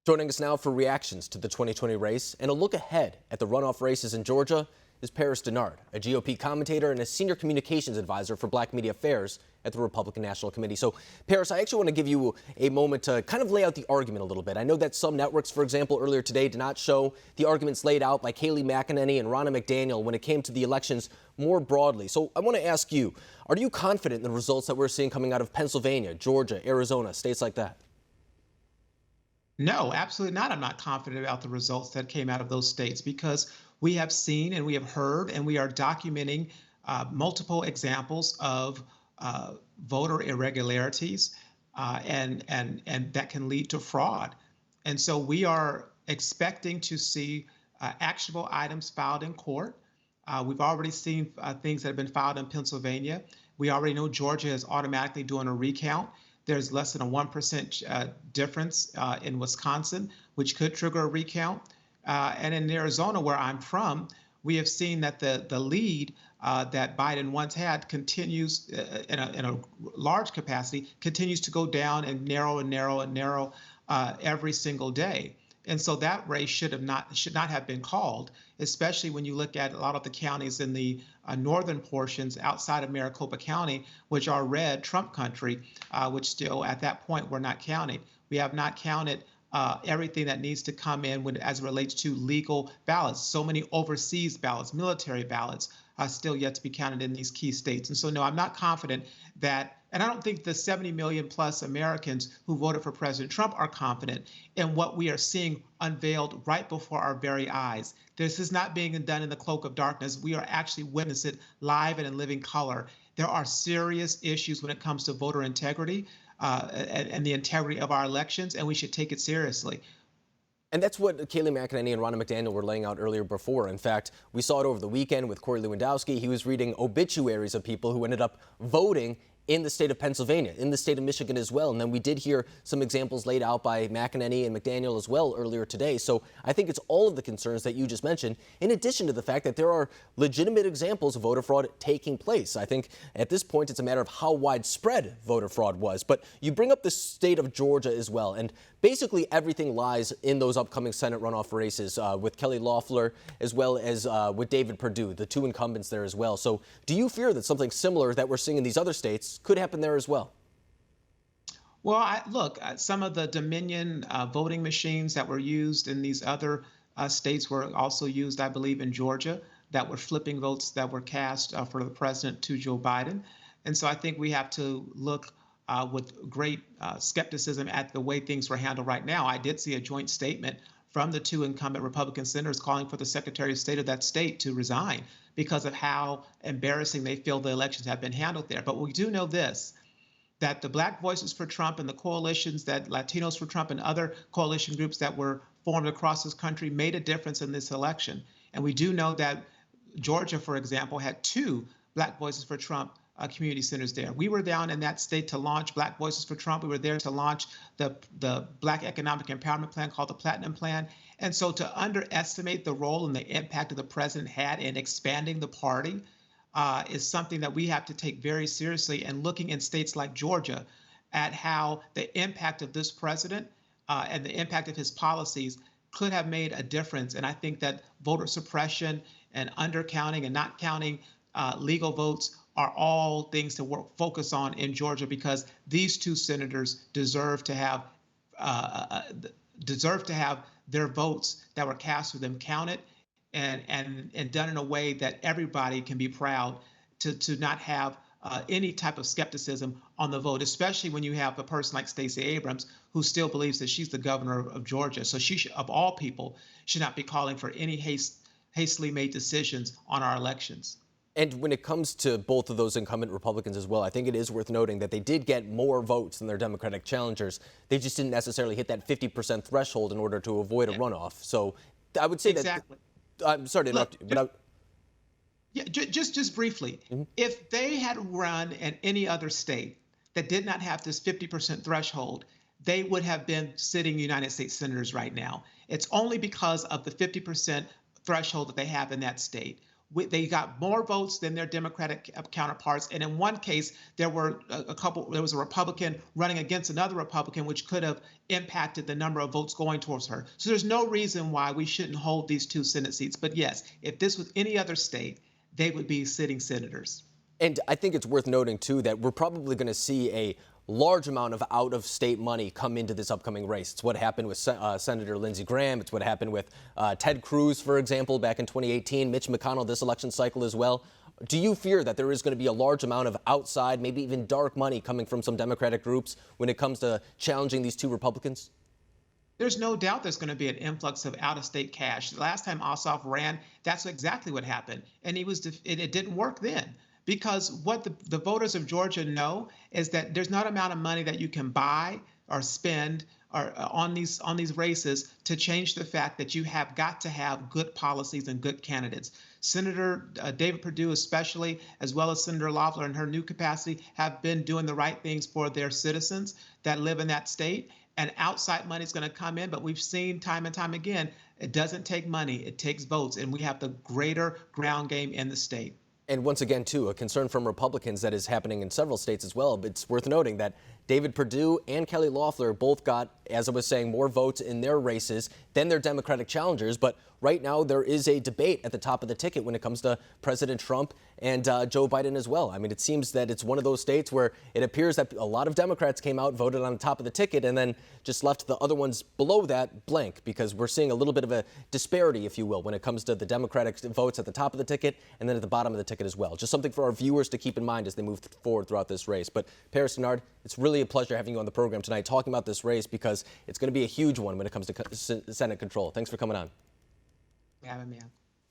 Joining us now for reactions to the 2020 race and a look ahead at the runoff races in Georgia is Dennard, a GOP commentator and a senior communications advisor for Black Media Affairs at the Republican National Committee. So, Paris, I actually want to give you a moment to kind of lay out the argument a little bit. I know that some networks, for example, earlier today did not show the arguments laid out by Kayleigh McEnany and Ronna McDaniel when it came to the elections more broadly. So I want to ask you, are you confident in the results that we're seeing coming out of Pennsylvania, Georgia, Arizona, states like that? No, absolutely not. I'm not confident about the results that came out of those states because we have seen and we have heard and we are documenting multiple examples of voter irregularities and that can lead to fraud. And so we are expecting to see actionable items filed in court. We've already seen things that have been filed in Pennsylvania. We already know Georgia is automatically doing a recount. There's less than a 1% difference in Wisconsin, which could trigger a recount. And in Arizona, where I'm from, we have seen that the lead that Biden once had continues in a large capacity, continues to go down and narrow and narrow and narrow every single day. And so that race should not have been called, especially when you look at a lot of the counties in the northern portions outside of Maricopa County, which are red Trump country, which still at that point were not counted. We have not counted everything that needs to come in as it relates to legal ballots. So many overseas ballots, military ballots, are still yet to be counted in these key states. And so, no, I'm not confident that, and I don't think the 70 million plus Americans who voted for President Trump are confident in what we are seeing unveiled right before our very eyes. This is not being done in the cloak of darkness. We are actually witnessing it live and in living color. There are serious issues when it comes to voter integrity and the integrity of our elections, and we should take it seriously. And that's what Kayleigh McEnany and Ronna McDaniel were laying out earlier before. In fact, we saw it over the weekend with Corey Lewandowski. He was reading obituaries of people who ended up voting in the state of Pennsylvania, in the state of Michigan as well. And then we did hear some examples laid out by McEnany and McDaniel as well earlier today. So I think it's all of the concerns that you just mentioned, in addition to the fact that there are legitimate examples of voter fraud taking place. I think at this point it's a matter of how widespread voter fraud was. But you bring up the state of Georgia as well, and basically everything lies in those upcoming Senate runoff races with Kelly Loeffler as well as with David Perdue, the two incumbents there as well. So do you fear that something similar that we're seeing in these other states could happen there as well? Well, look, some of the Dominion voting machines that were used in these other states were also used, I believe, in Georgia, that were flipping votes that were cast for the president to Joe Biden. And so I think we have to look with great skepticism at the way things were handled right now. I did see a joint statement from the two incumbent Republican senators calling for the Secretary of State of that state to resign because of how embarrassing they feel the elections have been handled there. But we do know this, that the Black Voices for Trump and the coalitions that Latinos for Trump and other coalition groups that were formed across this country made a difference in this election. And we do know that Georgia, for example, had two Black Voices for Trump community centers there. We were down in that state to launch Black Voices for Trump. We were there to launch the Black Economic Empowerment Plan called the Platinum Plan. And so to underestimate the role and the impact that the president had in expanding the party is something that we have to take very seriously. And looking in states like Georgia at how the impact of this president and the impact of his policies could have made a difference. And I think that voter suppression and undercounting and not counting legal votes are all things to focus on in Georgia, because these two senators deserve to have their votes that were cast for them counted and done in a way that everybody can be proud to not have any type of skepticism on the vote, especially when you have a person like Stacey Abrams who still believes that she's the governor of Georgia. So she should, of all people, should not be calling for any hastily made decisions on our elections. And when it comes to both of those incumbent Republicans as well, I think it is worth noting that they did get more votes than their Democratic challengers. They just didn't necessarily hit that 50% threshold in order to avoid a runoff. So I would say that. I'm sorry to interrupt you, but just briefly, if they had run in any other state that did not have this 50% threshold, they would have been sitting United States senators right now. It's only because of the 50% threshold that they have in that state. They got more votes than their Democratic counterparts. And in one case, there was a Republican running against another Republican, which could have impacted the number of votes going towards her. So there's no reason why we shouldn't hold these 2 Senate seats. But yes, if this was any other state, they would be sitting senators. And I think it's worth noting, too, that we're probably going to see a large amount of out-of-state money come into this upcoming race. It's what happened with Senator Lindsey Graham. It's what happened with Ted Cruz, for example, back in 2018, Mitch McConnell this election cycle as well. Do you fear that there is going to be a large amount of outside, maybe even dark money coming from some Democratic groups when it comes to challenging these 2 Republicans? There's no doubt there's going to be an influx of out-of-state cash. The last time Ossoff ran, that's exactly what happened. And it didn't work then. Because what the voters of Georgia know is that there's not an amount of money that you can buy or spend or on these races to change the fact that you have got to have good policies and good candidates. Senator David Perdue especially, as well as Senator Loeffler in her new capacity, have been doing the right things for their citizens that live in that state. And outside money is going to come in, but we've seen time and time again, it doesn't take money, it takes votes, and we have the greater ground game in the state. And once again, too, a concern from Republicans that is happening in several states as well. But it's worth noting that David Perdue and Kelly Loeffler both got, as I was saying, more votes in their races than their Democratic challengers. But right now, there is a debate at the top of the ticket when it comes to President Trump and Joe Biden as well. I mean, it seems that it's one of those states where it appears that a lot of Democrats came out, voted on the top of the ticket, and then just left the other ones below that blank, because we're seeing a little bit of a disparity, if you will, when it comes to the Democratic votes at the top of the ticket and then at the bottom of the ticket as well. Just something for our viewers to keep in mind as they move forward throughout this race. But Paris, Dennard, it's really a pleasure having you on the program tonight talking about this race, because it's going to be a huge one when it comes to Senate control. Thanks for coming on. Yeah, man.